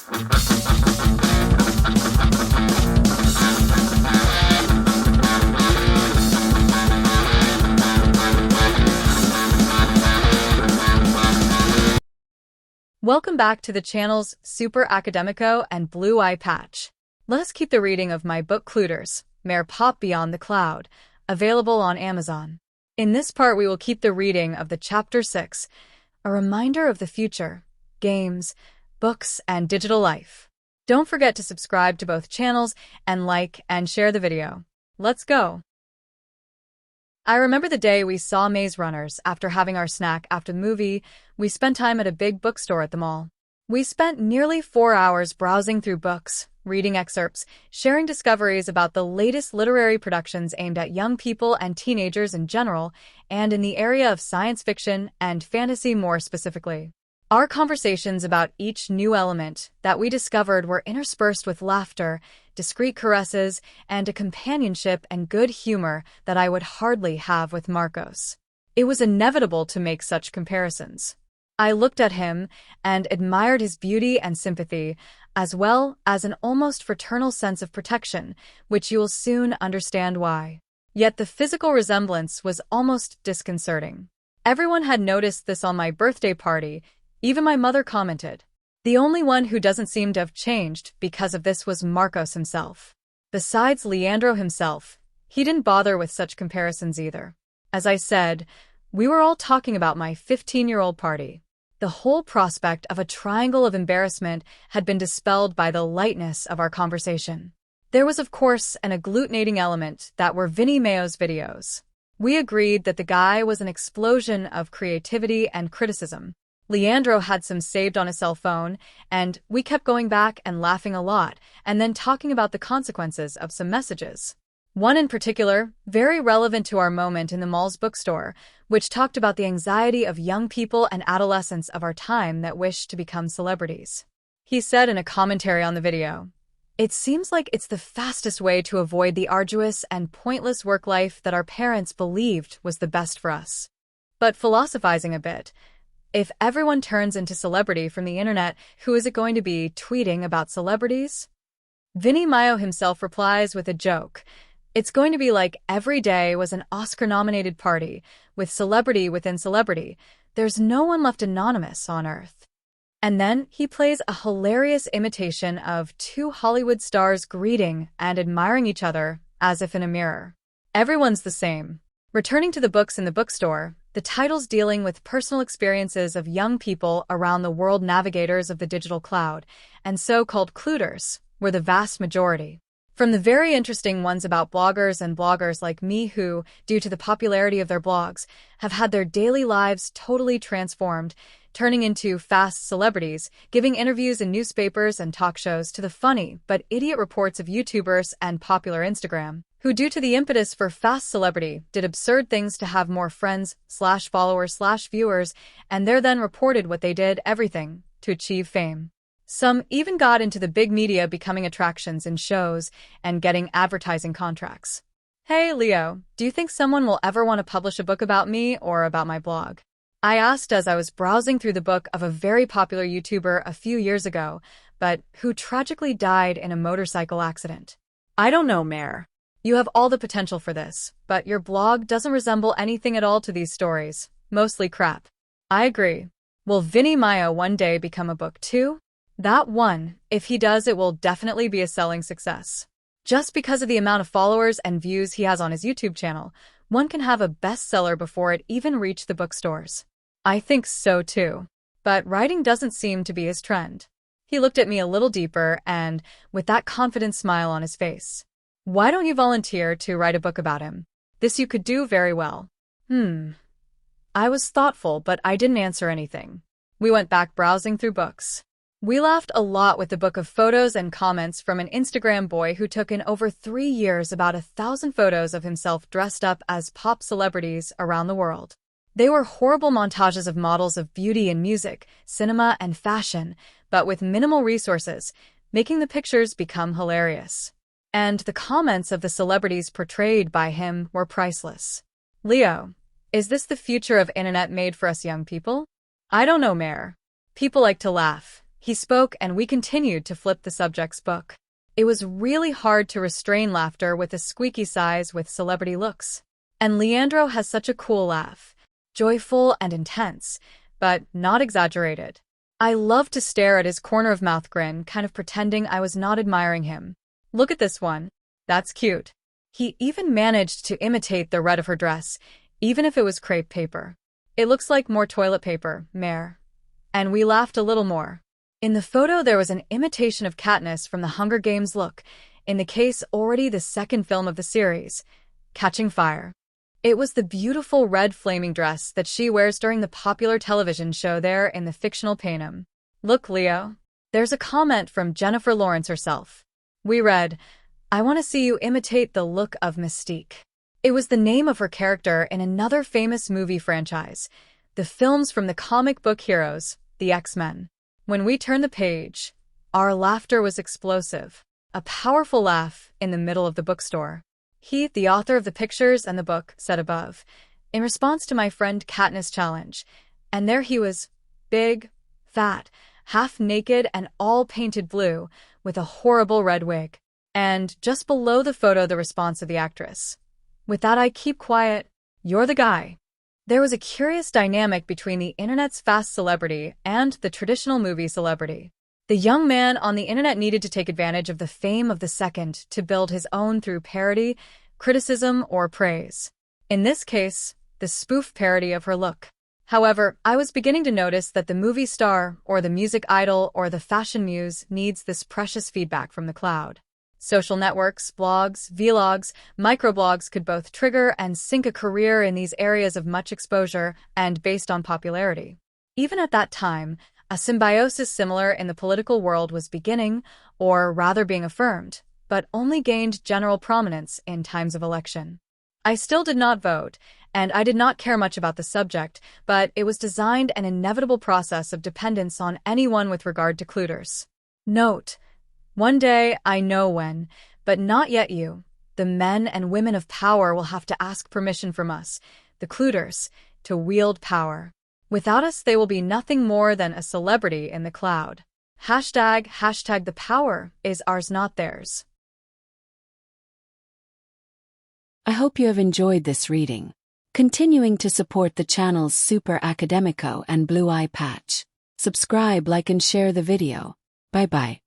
Welcome back to the channel's Super Academico and Blue Eye Patch. Let us keep the reading of my book Clueders, Meire Pop Beyond the Cloud, available on Amazon. In this part, we will keep the reading of the Chapter 6, a reminder of the future, games, books, and digital life. Don't forget to subscribe to both channels and like and share the video. Let's go! I remember the day we saw Maze Runners after having our snack after the movie. We spent time at a big bookstore at the mall. We spent nearly 4 hours browsing through books, reading excerpts, sharing discoveries about the latest literary productions aimed at young people and teenagers in general, and in the area of science fiction and fantasy more specifically. Our conversations about each new element that we discovered were interspersed with laughter, discreet caresses, and a companionship and good humor that I would hardly have with Marcos. It was inevitable to make such comparisons. I looked at him and admired his beauty and sympathy, as well as an almost fraternal sense of protection, which you will soon understand why. Yet the physical resemblance was almost disconcerting. Everyone had noticed this on my birthday party. Even my mother commented. The only one who doesn't seem to have changed because of this was Marcos himself. Besides Leandro himself, he didn't bother with such comparisons either. As I said, we were all talking about my 15-year-old party. The whole prospect of a triangle of embarrassment had been dispelled by the lightness of our conversation. There was, of course, an agglutinating element that were Vinny Mayo's videos. We agreed that the guy was an explosion of creativity and criticism. Leandro had some saved on his cell phone, and we kept going back and laughing a lot, and then talking about the consequences of some messages. One in particular, very relevant to our moment in the mall's bookstore, which talked about the anxiety of young people and adolescents of our time that wish to become celebrities. He said in a commentary on the video, "It seems like it's the fastest way to avoid the arduous and pointless work life that our parents believed was the best for us." But philosophizing a bit, if everyone turns into celebrity from the internet, who is it going to be tweeting about celebrities? Vinny Mayo himself replies with a joke. It's going to be like every day was an Oscar-nominated party, with celebrity within celebrity. There's no one left anonymous on Earth. And then he plays a hilarious imitation of two Hollywood stars greeting and admiring each other as if in a mirror. Everyone's the same. Returning to the books in the bookstore, the titles dealing with personal experiences of young people around the world, navigators of the digital cloud, and so-called clueders, were the vast majority. From the very interesting ones about bloggers and bloggers like me who, due to the popularity of their blogs, have had their daily lives totally transformed, turning into fast celebrities, giving interviews in newspapers and talk shows, to the funny but idiot reports of YouTubers and popular Instagram, who due to the impetus for fast celebrity did absurd things to have more friends/followers/viewers, and there then reported what they did, everything, to achieve fame. Some even got into the big media, becoming attractions in shows and getting advertising contracts. Hey Leo, do you think someone will ever want to publish a book about me or about my blog? I asked as I was browsing through the book of a very popular YouTuber a few years ago, but who tragically died in a motorcycle accident. I don't know, Meire. You have all the potential for this, but your blog doesn't resemble anything at all to these stories. Mostly crap. I agree. Will Vinny Mayo one day become a book too? That one, if he does, it will definitely be a selling success. Just because of the amount of followers and views he has on his YouTube channel, one can have a bestseller before it even reached the bookstores. I think so too. But writing doesn't seem to be his trend. He looked at me a little deeper and, with that confident smile on his face, "Why don't you volunteer to write a book about him? This you could do very well." I was thoughtful, but I didn't answer anything. We went back browsing through books. We laughed a lot with the book of photos and comments from an Instagram boy who took in over 3 years about 1,000 photos of himself dressed up as pop celebrities around the world. They were horrible montages of models of beauty in music, cinema, and fashion, but with minimal resources, making the pictures become hilarious. And the comments of the celebrities portrayed by him were priceless. Leo, is this the future of internet made for us young people? I don't know, Meire. People like to laugh. He spoke and we continued to flip the subject's book. It was really hard to restrain laughter with the squeaky sighs with celebrity looks. And Leandro has such a cool laugh. Joyful and intense, but not exaggerated. I love to stare at his corner-of-mouth grin, kind of pretending I was not admiring him. Look at this one. That's cute. He even managed to imitate the red of her dress, even if it was crepe paper. It looks like more toilet paper, Meire. And we laughed a little more. In the photo there was an imitation of Katniss from the Hunger Games look, in the case already the second film of the series, Catching Fire. It was the beautiful red flaming dress that she wears during the popular television show there in the fictional Panem. Look, Leo. There's a comment from Jennifer Lawrence herself. We read, "I want to see you imitate the look of Mystique." It was the name of her character in another famous movie franchise, the films from the comic book heroes, the X-Men. When we turned the page, our laughter was explosive. A powerful laugh in the middle of the bookstore. He, the author of the pictures and the book, said above, in response to my friend Katniss' challenge, and there he was, big, fat, half-naked and all painted blue, with a horrible red wig. And just below the photo the response of the actress. With that I keep quiet, you're the guy. There was a curious dynamic between the internet's fast celebrity and the traditional movie celebrity. The young man on the internet needed to take advantage of the fame of the second to build his own through parody, criticism, or praise. In this case, the spoof parody of her look. However, I was beginning to notice that the movie star, or the music idol, or the fashion muse needs this precious feedback from the cloud. Social networks, blogs, vlogs, microblogs could both trigger and sink a career in these areas of much exposure and based on popularity. Even at that time, a symbiosis similar in the political world was beginning, or rather being affirmed, but only gained general prominence in times of election. I still did not vote, and I did not care much about the subject, but it was designed an inevitable process of dependence on anyone with regard to clueders. Note: one day, I know when, but not yet you, the men and women of power will have to ask permission from us, the clueders, to wield power. Without us, they will be nothing more than a celebrity in the cloud. Hashtag the power is ours, not theirs. I hope you have enjoyed this reading. Continuing to support the channels Super Academico and Blue Eye Patch. Subscribe, like and share the video. Bye-bye.